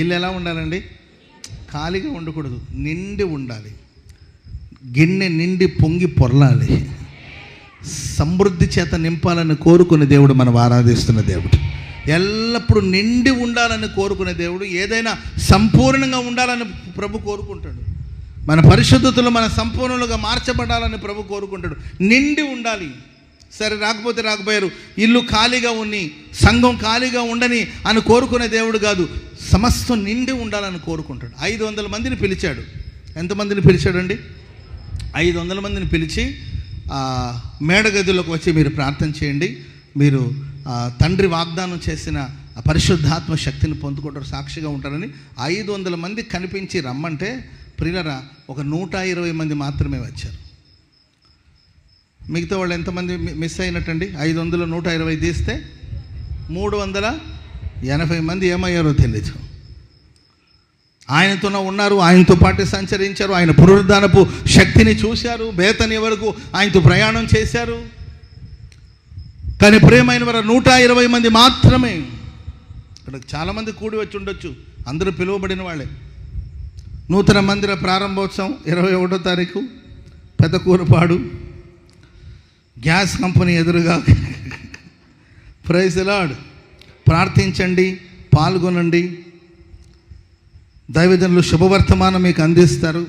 ఇల్లు ఎలా ఉండాలండి? ఖాళీగా ఉండకూడదు, నిండి ఉండాలి. గిన్నె నిండి పొంగి పొరలాలి. సమృద్ధి చేత నింపాలని కోరుకునే దేవుడు మనం ఆరాధిస్తున్న దేవుడు. ఎల్లప్పుడూ నిండి ఉండాలని కోరుకునే దేవుడు. ఏదైనా సంపూర్ణంగా ఉండాలని ప్రభు కోరుకుంటాడు. మన పరిశుద్ధతలు మన సంపూర్ణంగా మార్చబడాలని ప్రభు కోరుకుంటాడు. నిండి ఉండాలి. సరే, రాకపోతే రాకపోయారు, ఇల్లు ఖాళీగా ఉన్ని, సంఘం ఖాళీగా ఉండని అని కోరుకునే దేవుడు కాదు. సమస్తం నిండి ఉండాలని కోరుకుంటాడు. 500 మందిని పిలిచాడు. ఎంతమందిని పిలిచాడండి? 500 మందిని పిలిచి మేడగదిలోకి వచ్చి మీరు ప్రార్థన చేయండి, మీరు తండ్రి వాగ్దానం చేసిన పరిశుద్ధాత్మ శక్తిని పొందుకుంటారు, సాక్షిగా ఉంటారని 500 మంది కనిపించి రమ్మంటే ప్రియులరా ఒక 120 మంది మాత్రమే వచ్చారు. మిగతా వాళ్ళు ఎంతమంది మిస్ అయినట్టండి? 500 120 తీస్తే 380 మంది ఏమయ్యారో తెలియదు. ఆయనతోనే ఉన్నారు, ఆయనతో పాటు సంచరించారు, ఆయన పునరుద్ధానపు శక్తిని చూశారు, బేతని వరకు ఆయనతో ప్రయాణం చేశారు. కానీ ప్రియమైన వారు 120 మంది మాత్రమే. ఇక్కడ చాలామంది కూడి వచ్చి ఉండొచ్చు, అందరూ పిలువబడిన వాళ్ళే. నూతన మందిర ప్రారంభోత్సవం 21వ తారీఖు పెద్దకూరపాడు గ్యాస్ కంపెనీ ఎదురుగా. Praise the Lord. ప్రార్థించండి, పాల్గొనండి. దైవజనులు శుభవర్తమానం మీకు అందిస్తారు,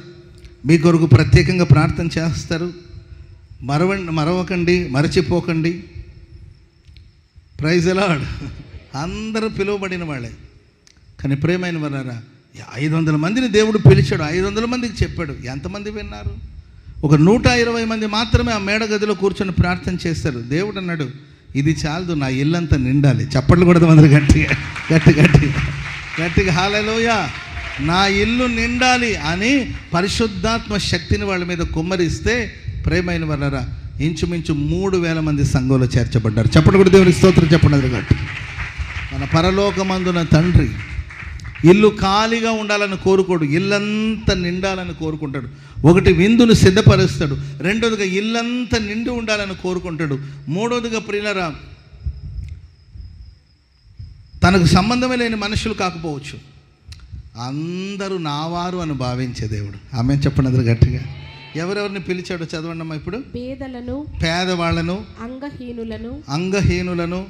మీ కొరకు ప్రత్యేకంగా ప్రార్థన చేస్తారు. మరవకండి, మరచిపోకండి. Praise the Lord. అందరూ పిలువబడిన వాళ్ళే. కానీ ప్రియమైన వారా, 500 మందిని దేవుడు పిలిచాడు, 500 మందికి చెప్పాడు. ఎంతమంది విన్నారు? ఒక 120 మంది మాత్రమే ఆ మేడగదిలో కూర్చొని ప్రార్థన చేస్తారు. దేవుడు అన్నాడు, ఇది చాలదు, నా ఇల్లంతా నిండాలి. చప్పట్లు కూడా అందరూ గట్టిగా గట్టిగా గట్టిగా హల్లెలూయా, నా ఇల్లు నిండాలి అని పరిశుద్ధాత్మ శక్తిని వాళ్ళ మీద కుమ్మరిస్తే ప్రేమైన వాళ్ళరా ఇంచుమించు 3000 మంది సంఘంలో చేర్చబడ్డారు. చప్పట్లు కూడా దేవుని స్తోత్రం చెప్పండి. గట్టి మన పరలోకమందున తండ్రి ఇల్లు ఖాళీగా ఉండాలని కోరుకోడు, ఇల్లంతా నిండాలని కోరుకుంటాడు. ఒకటి, విందును సిద్ధపరుస్తాడు. రెండోదిగా ఇల్లంతా నిండి ఉండాలని కోరుకుంటాడు. మూడోదిగా ప్రియులరా, తనకు సంబంధమే లేని మనుషులు కాకపోవచ్చు, అందరూ నావారు అని భావించే దేవుడు. ఆమె చెప్పండి అందరూ గట్టిగా. ఎవరెవరిని పిలిచాడో చదవండి అమ్మా. ఇప్పుడు పేదవాళ్లను, అంగహీనులను,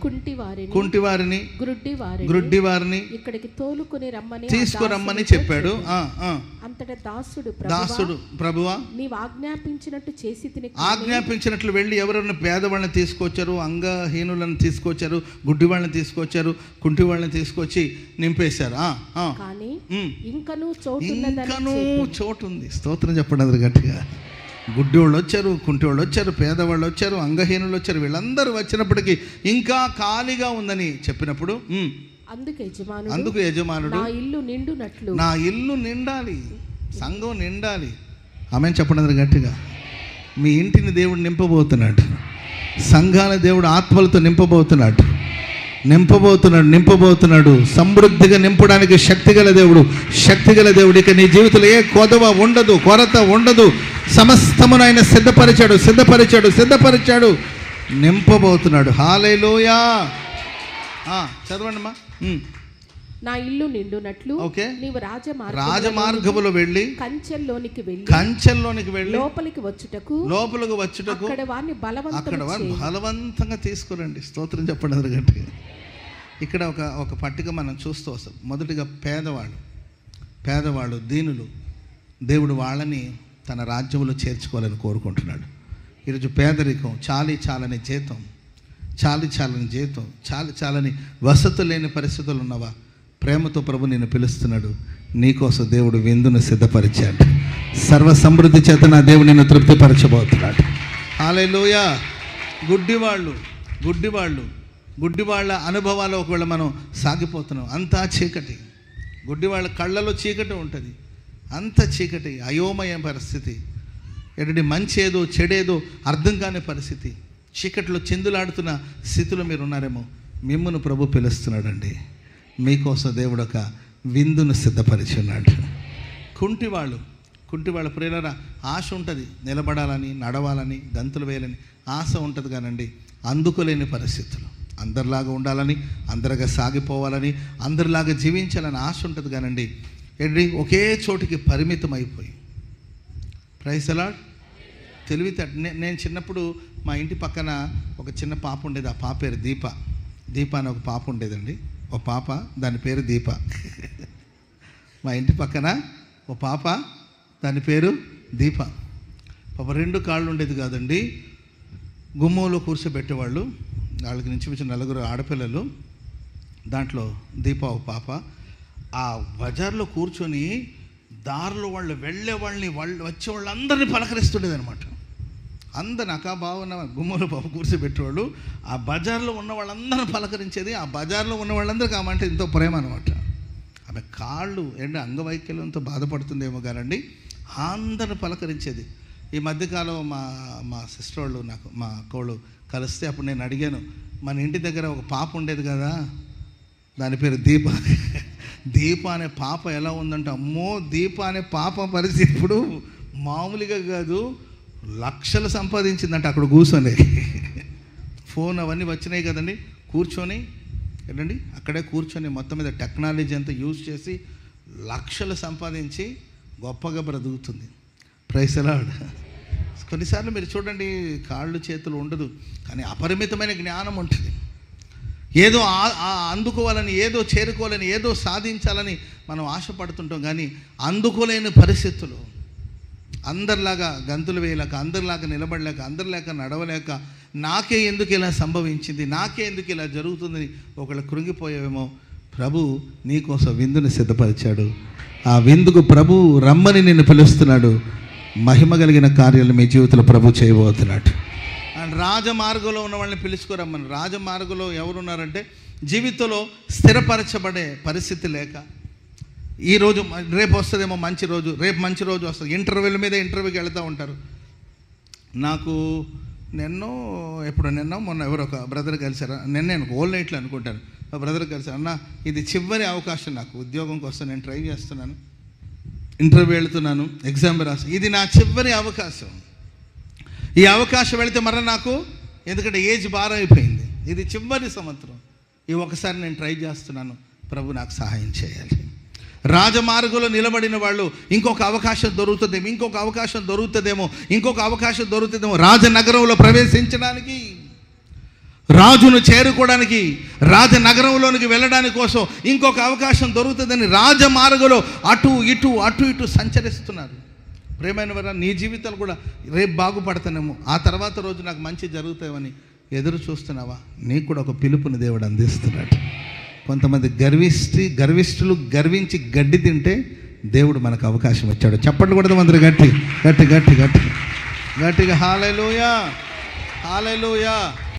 కుంటివారిని, గ్రుడ్డివారిని ఇక్కడికి తోలుకొని రమ్మని తీసుకురమ్మని చెప్పాడు. అంతటా దాసుడు ప్రభువా నీవు ఆజ్ఞాపించినట్లు వెళ్ళి ఎవరెవరిని పేదవాళ్ళని తీసుకొచ్చారు, అంగహీనులను తీసుకొచ్చారు, గుడ్డివాళ్ళని తీసుకొచ్చారు, కుంటి వాళ్ళని తీసుకొచ్చి నింపేశారు. ఇంకనూ చోటు ఉంది. స్తోత్రం చెప్పండి అందరు గట్టిగా. గుడ్డి వాళ్ళు వచ్చారు, కుంటి వాళ్ళు వచ్చారు, పేదవాళ్ళు వచ్చారు, అంగహీనులు వచ్చారు. వీళ్ళందరూ వచ్చినప్పటికీ ఇంకా ఖాళీగా ఉందని చెప్పినప్పుడు అందుకు యజమానుడు నా ఇల్లు నిండాలి, సంఘం నిండాలి. ఆమె చెప్పండి అందరు గట్టిగా. మీ ఇంటిని దేవుడు నింపబోతున్నాడు, సంఘాల దేవుడు ఆత్మలతో నింపబోతున్నాడు. సమృద్ధిగా నింపడానికి శక్తిగల దేవుడు. ఇక నీ జీవితంలో ఏ కొరత ఉండదు. సమస్తమును ఆయన సిద్ధపరిచాడు, నింపబోతున్నాడు. హల్లెలూయా. చదవండి అమ్మా. నా ఇల్లు నిండునట్లు నీవు రాజమార్గములో వెళ్ళి కంచెల్లోనికి వెళ్ళి లోపలికి వచ్చుటకు అక్కడ వారిని బలవంతంగా తీసుకురండి. స్తోత్రం చెప్పండి అందరూ గట్టిగా. ఇక్కడ ఒక పట్టిక మనం చూస్తూ వస్తాం. మొదటిగా పేదవాళ్ళు, దీనులు. దేవుడు వాళ్ళని తన రాజ్యంలో చేర్చుకోవాలని కోరుకుంటున్నాడు. ఈరోజు పేదరికం, చాలని జీతం, చాలని వసతులు లేని పరిస్థితులు ఉన్నవా? ప్రేమతో ప్రభు నిన్ను పిలుస్తున్నాడు. నీకోసం దేవుడు విందును సిద్ధపరిచాడు. సర్వ సమృద్ధి చేత నా దేవుడు నిన్ను తృప్తిపరచబోతున్నాడు. హల్లెలూయా. గుడ్డివాళ్ళ అనుభవాలు ఒకవేళ మనం సాగిపోతున్నాం. అంతా చీకటి. గుడ్డివాళ్ళ కళ్ళలో చీకటి ఉంటుంది, అంత చీకటి, అయోమయ పరిస్థితి. ఎటువంటి మంచి ఏదో చెడేదో అర్థం కాని పరిస్థితి, చీకట్లో చిందులాడుతున్న స్థితిలో మీరు ఉన్నారేమో. మిమ్మును ప్రభు పిలుస్తున్నాడండి. మీకోసం దేవుడు ఒక విందును సిద్ధపరిచి ఉన్నాడు. కుంటివాళ్ళ ప్రియులరా, ఆశ ఉంటుంది, నిలబడాలని, నడవాలని, గంతులు వేయాలని ఆశ ఉంటుంది. కానండి అందుకోలేని పరిస్థితులు, అందరిలాగా ఉండాలని, అందరిగా సాగిపోవాలని, అందరిలాగా జీవించాలని ఆశ ఉంటుంది కానండి ఏంటి ఒకే చోటికి పరిమితం అయిపోయి. Praise the Lord. నేను చిన్నప్పుడు మా ఇంటి పక్కన ఒక చిన్న పాప ఉండేది. ఆ పాప పేరు దీప అని ఒక పాప ఉండేదండి. ఒక పాప, దాని పేరు దీప. మా ఇంటి పక్కన ఒక పాప, దాని పేరు దీప. పాప 2 కాళ్ళు ఉండేది కాదండి. గుమ్మంలో కూర్చోబెట్టేవాళ్ళు. వాళ్ళకి నుంచి 4 ఆడపిల్లలు, దాంట్లో దీప ఒక పాప. ఆ బజార్లో కూర్చొని దారిలో వాళ్ళు వెళ్ళే వాళ్ళని వచ్చే వాళ్ళందరినీ పలకరిస్తుండేది అనమాట. అందరిని అకాబావున్న గుమ్మలో పాప కూర్చోబెట్టేవాళ్ళు. ఆ బజార్లో ఉన్న వాళ్ళందరినీ పలకరించేది. ఆ బజార్లో ఉన్న వాళ్ళందరికీ ఆమె అంటే ఎంతో ప్రేమ అనమాట. ఆమె కాళ్ళు అంగవైకల్యంతో బాధపడుతుందేమో కానండి అందరిని పలకరించేది. ఈ మధ్యకాలం మా సిస్టర్ వాళ్ళు మా అక్కవాళ్ళు కలిస్తే అప్పుడు నేను అడిగాను, మన ఇంటి దగ్గర ఒక పాప ఉండేది కదా, దాని పేరు దీప అనే పాప ఎలా ఉందంటే, అమ్మో దీప అనే పాప పరిస్థితి ఇప్పుడు మామూలుగా కాదు, లక్షలు సంపాదించిందంట అక్కడ కూర్చొని. ఫోన్ అవన్నీ వచ్చినాయి కదండి, కూర్చొని ఏంటండి అక్కడే కూర్చొని మొత్తం మీద టెక్నాలజీ అంతా యూజ్ చేసి లక్షలు సంపాదించి గొప్పగా బ్రతుకుతుంది. Praise the lord. కొన్నిసార్లు మీరు చూడండి, కాళ్ళు చేతులు ఉండదు కానీ అపరిమితమైన జ్ఞానం ఉంటుంది. ఏదో అందుకోవాలని, ఏదో చేరుకోవాలని, ఏదో సాధించాలని మనం ఆశపడుతుంటాం కానీ అందుకోలేని పరిస్థితులు, అందరిలాగా గంతులు వేయలేక, అందరిలాగా నిలబడలేక, అందరిలాగా నడవలేక, నాకే ఎందుకు ఇలా సంభవించింది, నాకే ఎందుకు ఇలా జరుగుతుంది ఒకళ్ళు కృంగిపోయేవేమో. ప్రభు నీకోసం విందుని సిద్ధపరిచాడు. ఆ విందుకు ప్రభు రమ్మని నిన్ను పిలుస్తున్నాడు. మహిమ కలిగిన కార్యాలు మీ జీవితంలో ప్రభు చేయబోతున్నాడు. అండ్ రాజమార్గంలో ఉన్న వాళ్ళని పిలుచుకోరమ్మని. రాజమార్గంలో ఎవరున్నారంటే జీవితంలో స్థిరపరచబడే పరిస్థితి లేక, ఈరోజు రేపు వస్తుందేమో మంచి రోజు, రేపు మంచి రోజు వస్తుంది, ఇంటర్వ్యూల మీద ఇంటర్వ్యూకి వెళ్తూ ఉంటారు. నాకు నిన్న మొన్న ఎవరో ఒక బ్రదర్ కలిసారు, నేను ఓల్ నైట్లో అనుకుంటాను, బ్రదర్ కలిసారు, అన్న ఇది చివరి అవకాశం నాకు ఉద్యోగం కోసం, నేను ట్రై చేస్తున్నాను, ఇంటర్వ్యూ వెళుతున్నాను, ఎగ్జామ్ రాసి, ఇది నా చివరి అవకాశం. ఈ అవకాశం వెళితే మరలా నాకు, ఎందుకంటే ఏజ్ భారం అయిపోయింది, ఇది చివరి సంవత్సరం, ఈ ఒకసారి నేను ట్రై చేస్తున్నాను, ప్రభు నాకు సహాయం చేయాలి. రాజమార్గంలో నిలబడిన వాళ్ళు ఇంకొక అవకాశం దొరుకుతుందేమో, ఇంకొక అవకాశం దొరుకుతుందేమో రాజనగరంలో ప్రవేశించడానికి, రాజును చేరుకోవడానికి, రాజనగరంలోనికి వెళ్ళడానికి కోసం ఇంకొక అవకాశం దొరుకుతుందని రాజమార్గంలో అటు ఇటు సంచరిస్తున్నారు. ప్రేమైన వారా, నీ జీవితాలు కూడా రేపు బాగుపడతానేమో, ఆ తర్వాత రోజు నాకు మంచి జరుగుతాయని ఎదురు చూస్తున్నావా? నీకు కూడా ఒక పిలుపుని దేవుడు అందిస్తున్నాడు. కొంతమంది గర్విష్ఠులు గర్వించి గడ్డి తింటే దేవుడు మనకు అవకాశం ఇచ్చాడు. చప్పట్లు కొడదాం అందరూ గట్టిగా హల్లెలూయా.